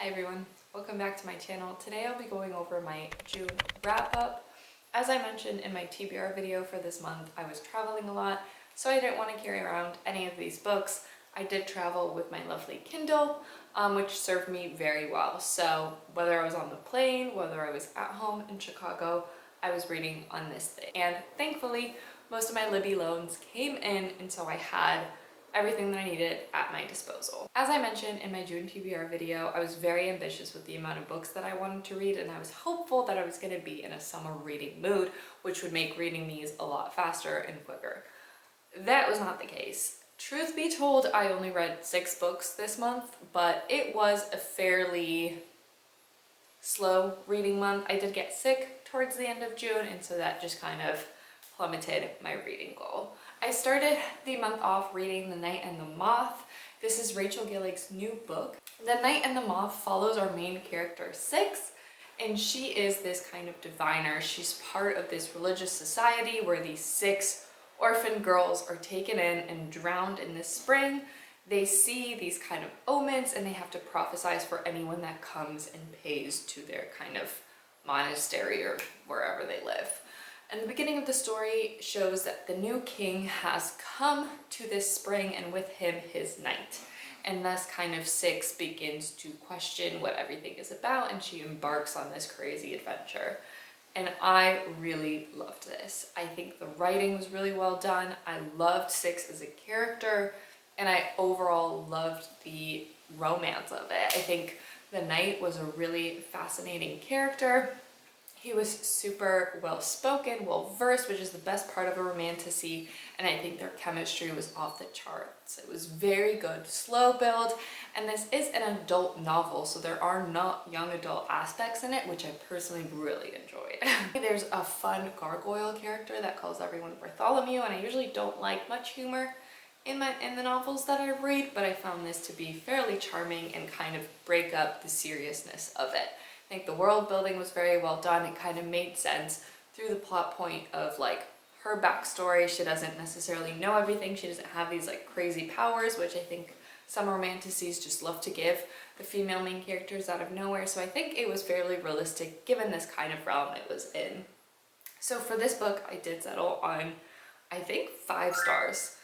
everyone, welcome back to my channel. Today I'll be going over my June wrap up. As I mentioned in my TBR video for this month, I was traveling a lot, so I didn't want to carry around any of these books. I did travel with my lovely Kindle, which served me very well. So whether I was on the plane, whether I was at home in Chicago, I was reading on this thing. And thankfully, most of my Libby loans came in, and so I had everything that I needed at my disposal. As I mentioned in my June TBR video, I was very ambitious with the amount of books that I wanted to read, and I was hopeful that I was going to be in a summer reading mood, which would make reading these a lot faster and quicker. That was not the case. Truth be told, I only read 6 books this month, but it was a fairly slow reading month. I did get sick towards the end of June, and so that just kind of plummeted my reading goal. I started the month off reading The Night and the Moth. This is Rachel Gillig's new book. The Night and the Moth follows our main character, Six, and she is this kind of diviner. She's part of this religious society where these 6 orphan girls are taken in and drowned in this spring. They see these kind of omens, and they have to prophesize for anyone that comes and pays to their kind of monastery or wherever they live. And the beginning of the story shows that the new king has come to this spring, and with him his knight. And thus kind of Six begins to question what everything is about, and she embarks on this crazy adventure. And I really loved this. I think the writing was really well done. I loved Six as a character, and I overall loved the romance of it. I think the knight was a really fascinating character. He was super well-spoken, well-versed, which is the best part of a romantasy, and I think their chemistry was off the charts. It was very good, slow build, and this is an adult novel, so there are not young adult aspects in it, which I personally really enjoyed. There's a fun gargoyle character that calls everyone Bartholomew, and I usually don't like much humor in the novels that I read, but I found this to be fairly charming and kind of break up the seriousness of it. I think the world building was very well done. It kind of made sense through the plot point of like her backstory. She doesn't necessarily know everything. She doesn't have these like crazy powers, which I think some romantasies just love to give the female main characters out of nowhere. So I think it was fairly realistic given this kind of realm it was in. So for this book, I did settle on, I think, 5 stars.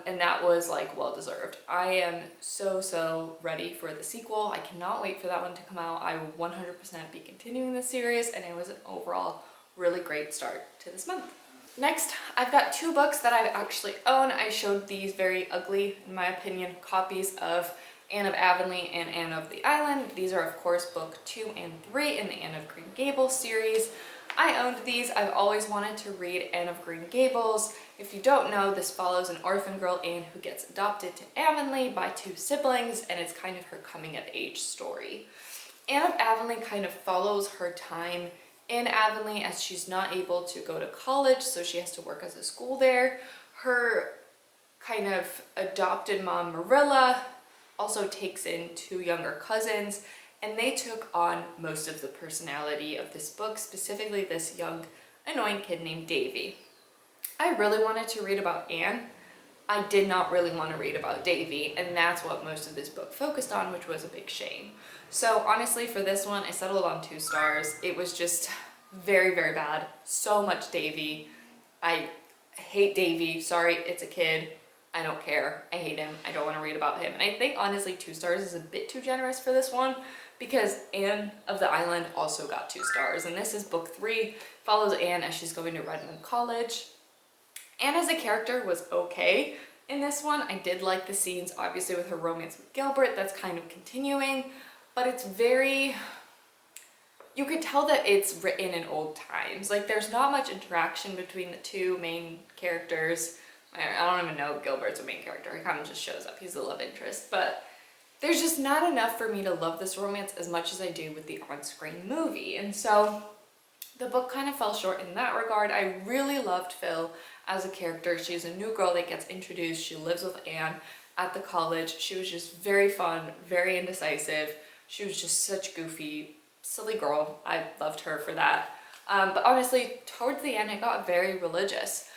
And that was like well deserved. I am so ready for the sequel. I cannot wait for that one to come out. I will 100% be continuing the series, and it was an overall really great start to this month. Next, I've got 2 books that I actually own. I showed these very ugly, in my opinion, copies of Anne of Avonlea and Anne of the Island. These are of course book 2 and 3 in the Anne of Green Gables series. I owned these. I've always wanted to read Anne of Green Gables. If you don't know, this follows an orphan girl, Anne, who gets adopted to Avonlea by 2 siblings, and it's kind of her coming of age story. Anne of Avonlea kind of follows her time in Avonlea as she's not able to go to college, so she has to work as a school there. Her kind of adopted mom, Marilla, also takes in 2 younger cousins, and they took on most of the personality of this book, specifically this young, annoying kid named Davy. I really wanted to read about Anne. I did not really want to read about Davy, and that's what most of this book focused on, which was a big shame. So honestly, for this one, I settled on 2 stars. It was just very bad. So much Davy. I hate Davy. Sorry, it's a kid. I don't care. I hate him. I don't want to read about him. And I think honestly 2 stars is a bit too generous for this one, because Anne of the Island also got 2 stars, and this is book 3, follows Anne as she's going to Redmond College. Anne as a character was okay in this one. I did like the scenes, obviously, with her romance with Gilbert. That's kind of continuing, but it's very, you could tell that it's written in old times. Like, there's not much interaction between the 2 main characters. I don't even know if Gilbert's a main character. He kind of just shows up. He's the love interest, but there's just not enough for me to love this romance as much as I do with the on-screen movie. And so the book kind of fell short in that regard. I really loved Phil as a character. She's a new girl that gets introduced. She lives with Anne at the college. She was just very fun, very indecisive. She was just such goofy, silly girl. I loved her for that. But honestly, towards the end, it got very religious.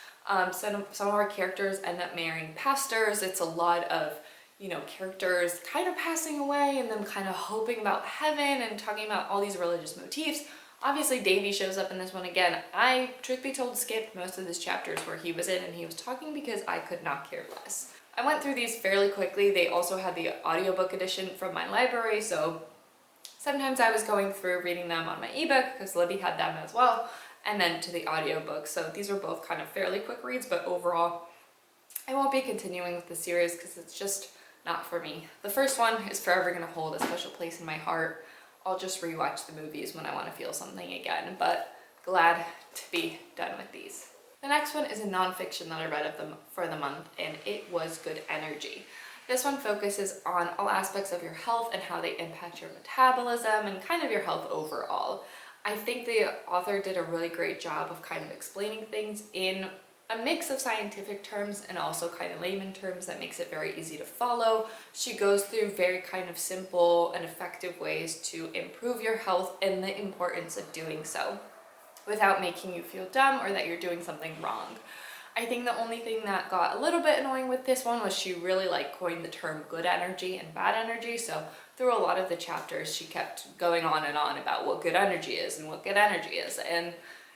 Some of our characters end up marrying pastors. It's a lot of you know, characters kind of passing away and them kind of hoping about heaven and talking about all these religious motifs. Obviously, Davy shows up in this one again. I, truth be told, skipped most of these chapters where he was in and he was talking because I could not care less. I went through these fairly quickly. They also had the audiobook edition from my library, so sometimes I was going through reading them on my ebook because Libby had them as well, and then to the audiobook. So these are both kind of fairly quick reads, but overall, I won't be continuing with the series because it's just not for me. The first one is forever going to hold a special place in my heart. I'll just rewatch the movies when I want to feel something again, but glad to be done with these. The next one is a nonfiction that I read of them for the month, and it was Good Energy. This one focuses on all aspects of your health and how they impact your metabolism and kind of your health overall. I think the author did a really great job of kind of explaining things in a mix of scientific terms and also kind of layman terms that makes it very easy to follow. She goes through very kind of simple and effective ways to improve your health and the importance of doing so without making you feel dumb or that you're doing something wrong. I think the only thing that got a little bit annoying with this one was she really coined the term good energy and bad energy. So through a lot of the chapters, she kept going on and on about what good energy is and what good energy is. And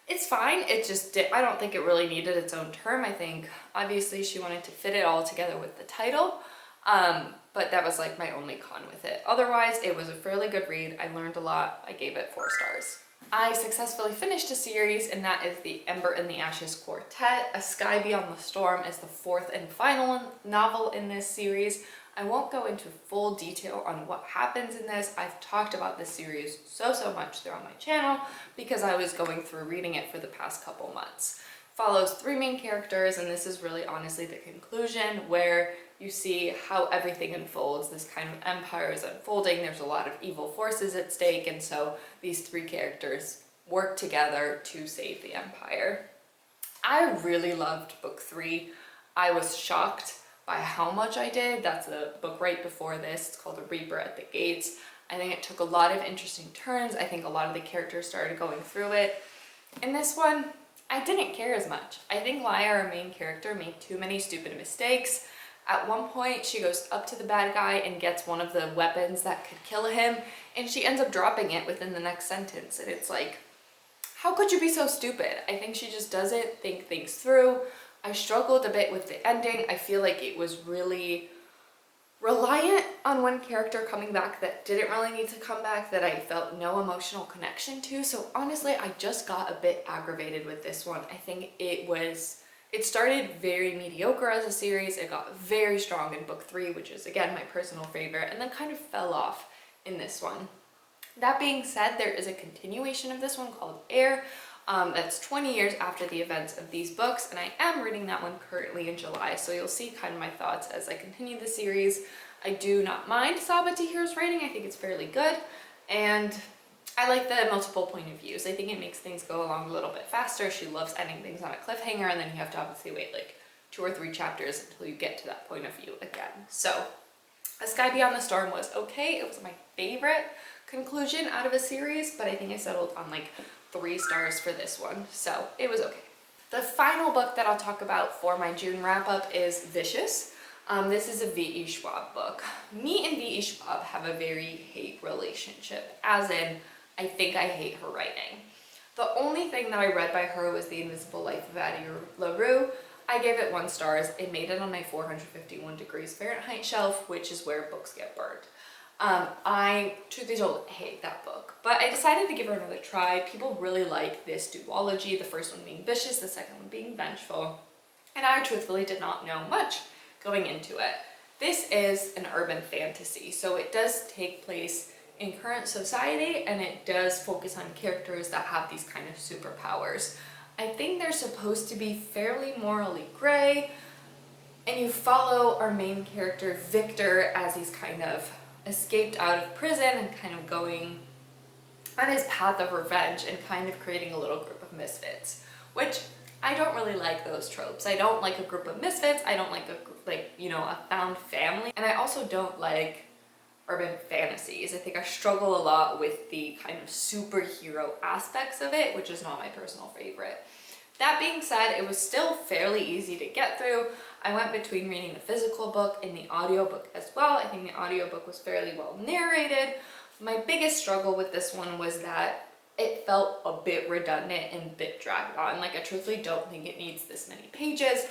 it's fine. It just I don't think it really needed its own term. I think obviously she wanted to fit it all together with the title. But that was my only con with it. Otherwise, it was a fairly good read. I learned a lot. I gave it 4 stars. I successfully finished a series, and that is the Ember and the Ashes Quartet. A Sky Beyond the Storm is the 4th and final novel in this series. I won't go into full detail on what happens in this. I've talked about this series so much throughout my channel because I was going through reading it for the past couple months. Follows 3 main characters, and this is really honestly the conclusion where you see how everything unfolds. This kind of empire is unfolding. There's a lot of evil forces at stake, and so these 3 characters work together to save the empire. I really loved book 3. I was shocked by how much I did. That's a book right before this. It's called The Reaper at the Gates. I think it took a lot of interesting turns. I think a lot of the characters started going through it. In this one, I didn't care as much. I think Laia, our main character, made too many stupid mistakes. At one point, she goes up to the bad guy and gets one of the weapons that could kill him, and she ends up dropping it within the next sentence. And it's how could you be so stupid? I think she just doesn't think things through. I struggled a bit with the ending. I feel like it was really reliant on one character coming back that didn't really need to come back, that I felt no emotional connection to. So honestly, I just got a bit aggravated with this one. I think it started very mediocre as a series. It got very strong in book 3, which is again my personal favorite, and then kind of fell off in this one. That being said, there is a continuation of this one called Air. That's 20 years after the events of these books, and I am reading that one currently in July, so you'll see kind of my thoughts as I continue the series. I do not mind Saba Tahir's writing. I think it's fairly good, and I like the multiple point of views. I think it makes things go along a little bit faster. She loves ending things on a cliffhanger, and then you have to obviously wait 2 or 3 chapters until you get to that point of view again. So A Sky Beyond the Storm was okay. It was my favorite conclusion out of a series, but I think I settled on 3 stars for this one, so it was okay. The final book that I'll talk about for my June wrap-up is Vicious. This is a V.E. Schwab book. Me and V.E. Schwab have a very hate relationship, as in, I think I hate her writing. The only thing that I read by her was The Invisible Life of Addie LaRue. I gave it 1 star. It made it on my 451 degrees Fahrenheit shelf, which is where books get burned. I, truth be told, hate that book, but I decided to give her another try. People really like this duology, the first one being vicious, the second one being vengeful, and I truthfully did not know much going into it. This is an urban fantasy, so it does take place in current society, and it does focus on characters that have these kind of superpowers. I think they're supposed to be fairly morally gray, and you follow our main character, Victor, as he's kind of escaped out of prison and kind of going on his path of revenge and kind of creating a little group of misfits, which I don't really like those tropes. I don't like a group of misfits. I don't like a found family, and I also don't like urban fantasies. I think I struggle a lot with the kind of superhero aspects of it, which is not my personal favorite. That being said, it was still fairly easy to get through. I went between reading the physical book and the audiobook as well. I think the audiobook was fairly well narrated. My biggest struggle with this one was that it felt a bit redundant and a bit dragged on. Like, I truthfully don't think it needs this many pages.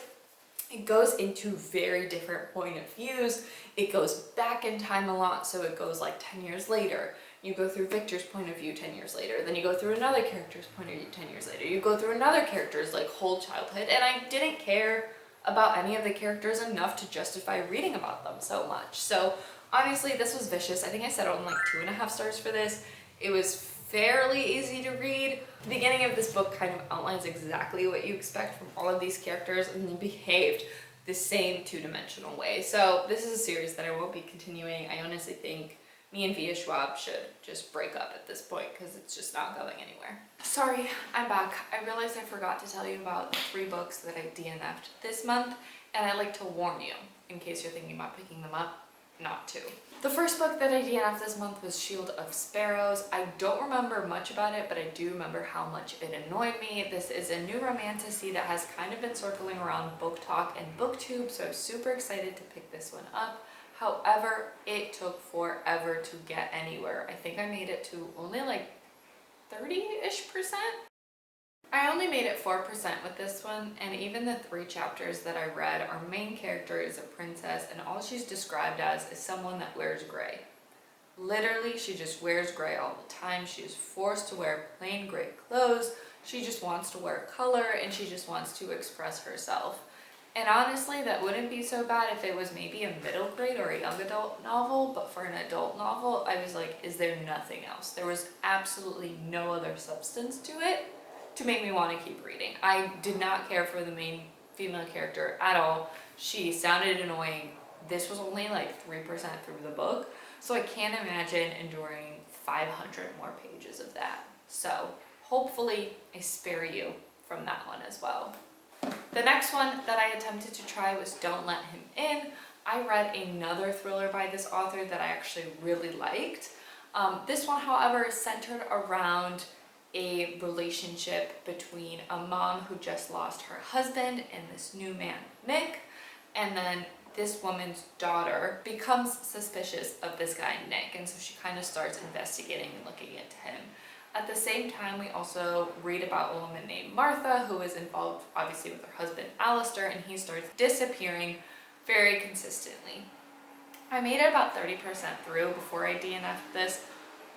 It goes into very different point of views. It goes back in time a lot, so it goes like 10 years later. You go through Victor's point of view 10 years later, then you go through another character's point of view 10 years later. You go through another character's like whole childhood, and I didn't care about any of the characters enough to justify reading about them so much. So honestly, this was vicious. I think I settled on like 2.5 stars for this. It was fairly easy to read. The beginning of this book kind of outlines exactly what you expect from all of these characters, and they behaved the same two-dimensional way. So this is a series that I won't be continuing. I honestly think me and Via Schwab should just break up at this point because it's just not going anywhere. Sorry, I'm back. I realized I forgot to tell you about the 3 books that I DNF'd this month, and I'd like to warn you, in case you're thinking about picking them up, not to. The first book that I DNF'd this month was Shield of Sparrows. I don't remember much about it, but I do remember how much it annoyed me. This is a new romantasy that has kind of been circling around Book Talk and BookTube, so I'm super excited to pick this one up. However, it took forever to get anywhere. I think I made it to only like 30-ish%. I only made it 4% with this one, and even the 3 chapters that I read, our main character is a princess, and all she's described as is someone that wears gray. Literally, she just wears gray all the time. She is forced to wear plain gray clothes. She just wants to wear color, and she just wants to express herself. And honestly, that wouldn't be so bad if it was maybe a middle grade or a young adult novel, but for an adult novel, I was like, is there nothing else? There was absolutely no other substance to it to make me want to keep reading. I did not care for the main female character at all. She sounded annoying. This was only like 3% through the book, so I can't imagine enduring 500 more pages of that. So hopefully I spare you from that one as well. The next one that I attempted to try was Don't Let Him In. I read another thriller by this author that I actually really liked. This one, however, is centered around a relationship between a mom who just lost her husband and this new man, Nick, and then this woman's daughter becomes suspicious of this guy, Nick, and so she kind of starts investigating and looking into him. At the same time, we also read about a woman named Martha who is involved obviously with her husband Alistair, and he starts disappearing very consistently. I made it about 30% through before I DNF'd this.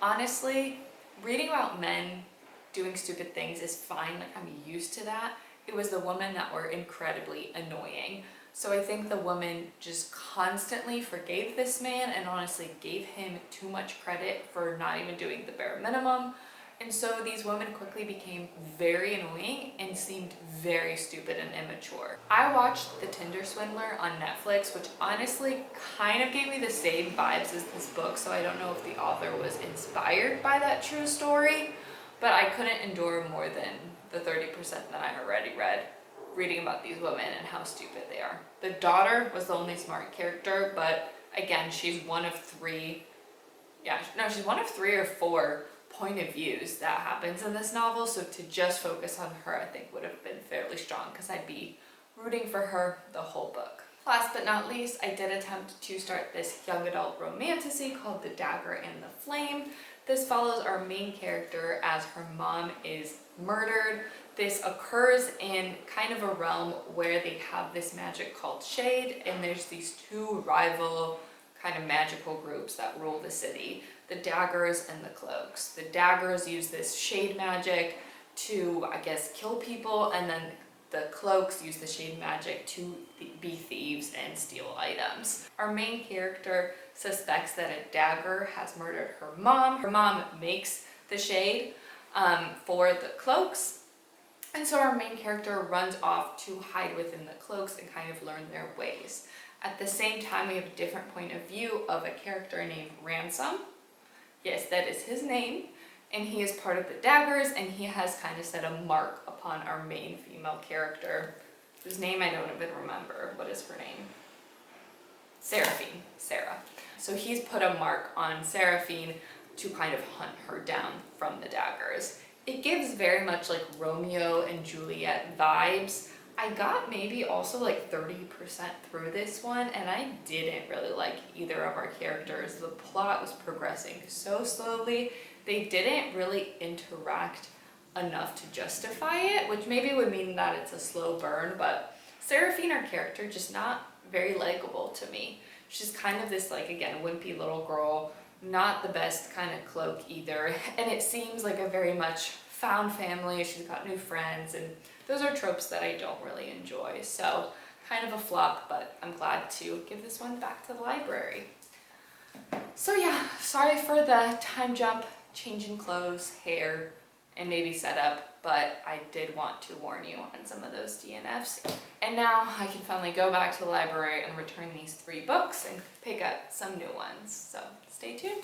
Honestly, reading about men doing stupid things is fine, like I'm used to that. It was the women that were incredibly annoying. So I think the woman just constantly forgave this man and honestly gave him too much credit for not even doing the bare minimum. And so these women quickly became very annoying and seemed very stupid and immature. I watched The Tinder Swindler on Netflix, which honestly kind of gave me the same vibes as this book, so I don't know if the author was inspired by that true story, but I couldn't endure more than the 30% that I already read, reading about these women and how stupid they are. The daughter was the only smart character, but again, she's one of 3, she's one of 3 or 4 point of views that happens in this novel, so to just focus on her I think would have been fairly strong because I'd be rooting for her the whole book. Last but not least, I did attempt to start this young adult romantasy called The Dagger and the Flame. This follows our main character as her mom is murdered. This occurs in kind of a realm where they have this magic called Shade, and there's these 2 rival kind of magical groups that rule the city, the Daggers and the Cloaks. The Daggers use this shade magic to, I guess, kill people, and then the Cloaks use the shade magic to be thieves and steal items. Our main character suspects that a dagger has murdered her mom. Her mom makes the shade for the Cloaks, and so our main character runs off to hide within the Cloaks and kind of learn their ways. At the same time, we have a different point of view of a character named Ransom. Yes, that is his name, and he is part of the Daggers, and he has kind of set a mark upon our main female character, whose name I don't even remember. What is her name? Seraphine. Sarah. So he's put a mark on Seraphine to kind of hunt her down from the Daggers. It gives very much like Romeo and Juliet vibes. I got maybe also like 30% through this one, and I didn't really like either of our characters. The plot was progressing so slowly. They didn't really interact enough to justify it, which maybe would mean that it's a slow burn, but Seraphine, our character, just not very likable to me. She's kind of this, like, again, wimpy little girl, not the best kind of cloak either, and it seems like a very much found family. She's got new friends, and those are tropes that I don't really enjoy, so kind of a flop, but I'm glad to give this one back to the library. So yeah, sorry for the time jump, changing clothes, hair, and maybe setup, but I did want to warn you on some of those DNFs. And now I can finally go back to the library and return these 3 books and pick up some new ones, so stay tuned.